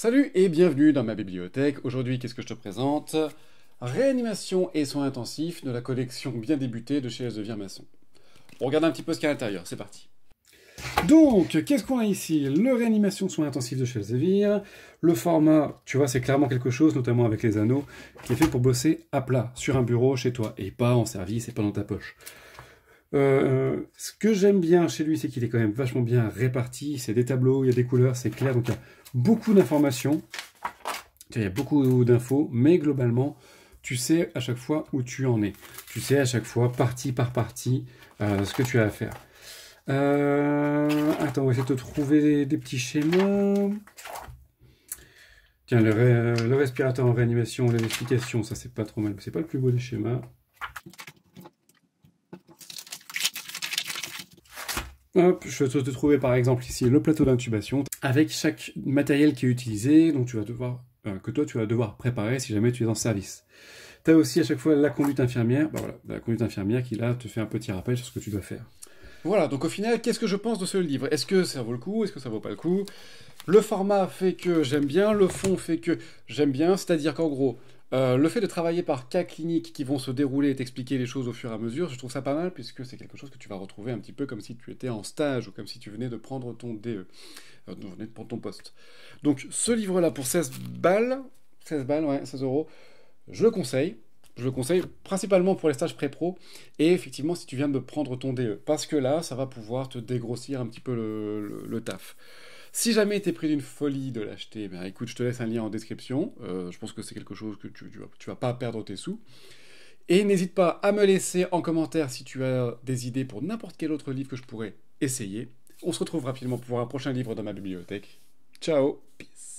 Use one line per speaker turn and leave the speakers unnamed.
Salut et bienvenue dans ma bibliothèque. Aujourd'hui, qu'est-ce que je te présente? Réanimation et soins intensifs de la collection bien débutée de chez Elsevier Masson. On regarde un petit peu ce qu'il y a à l'intérieur, c'est parti. Donc, qu'est-ce qu'on a ici? Le réanimation soins intensifs de chez Elsevier. Le format, tu vois, c'est clairement quelque chose, notamment avec les anneaux, qui est fait pour bosser à plat, sur un bureau, chez toi, et pas en service et pas dans ta poche. Ce que j'aime bien chez lui, c'est qu'il est quand même vachement bien réparti. C'est des tableaux, il y a des couleurs, c'est clair, donc il y a beaucoup d'informations. Il y a beaucoup d'infos, mais globalement, tu sais à chaque fois où tu en es. Tu sais à chaque fois, partie par partie, ce que tu as à faire. Attends, on va essayer de te trouver des petits schémas. Tiens, le respirateur en réanimation, l'explication, ça c'est pas trop mal. C'est pas le plus beau des schémas. Hop, je vais te trouver par exemple ici le plateau d'intubation avec chaque matériel qui est utilisé, donc tu vas devoir, que toi tu vas devoir préparer si jamais tu es en service. Tu as aussi à chaque fois la conduite infirmière, bah voilà, la conduite infirmière qui là te fait un petit rappel sur ce que tu dois faire. Voilà, donc au final, qu'est-ce que je pense de ce livre? Est-ce que ça vaut le coup? Est-ce que ça vaut pas le coup? Le format fait que j'aime bien, le fond fait que j'aime bien, c'est-à-dire qu'en gros, le fait de travailler par cas cliniques qui vont se dérouler et t'expliquer les choses au fur et à mesure, je trouve ça pas mal, puisque c'est quelque chose que tu vas retrouver un petit peu comme si tu étais en stage, ou comme si tu venais de prendre ton DE, venais de prendre ton poste. Donc ce livre-là, pour 16 balles, 16 balles, ouais, 16 euros, je le conseille. Je le conseille principalement pour les stages pré-pro, et effectivement si tu viens de prendre ton DE, parce que là, ça va pouvoir te dégrossir un petit peu le taf. Si jamais t'es pris d'une folie de l'acheter, ben écoute, je te laisse un lien en description. Je pense que c'est quelque chose que tu vas pas perdre tes sous. Et n'hésite pas à me laisser en commentaire si tu as des idées pour n'importe quel autre livre que je pourrais essayer. On se retrouve rapidement pour un prochain livre dans ma bibliothèque. Ciao, peace.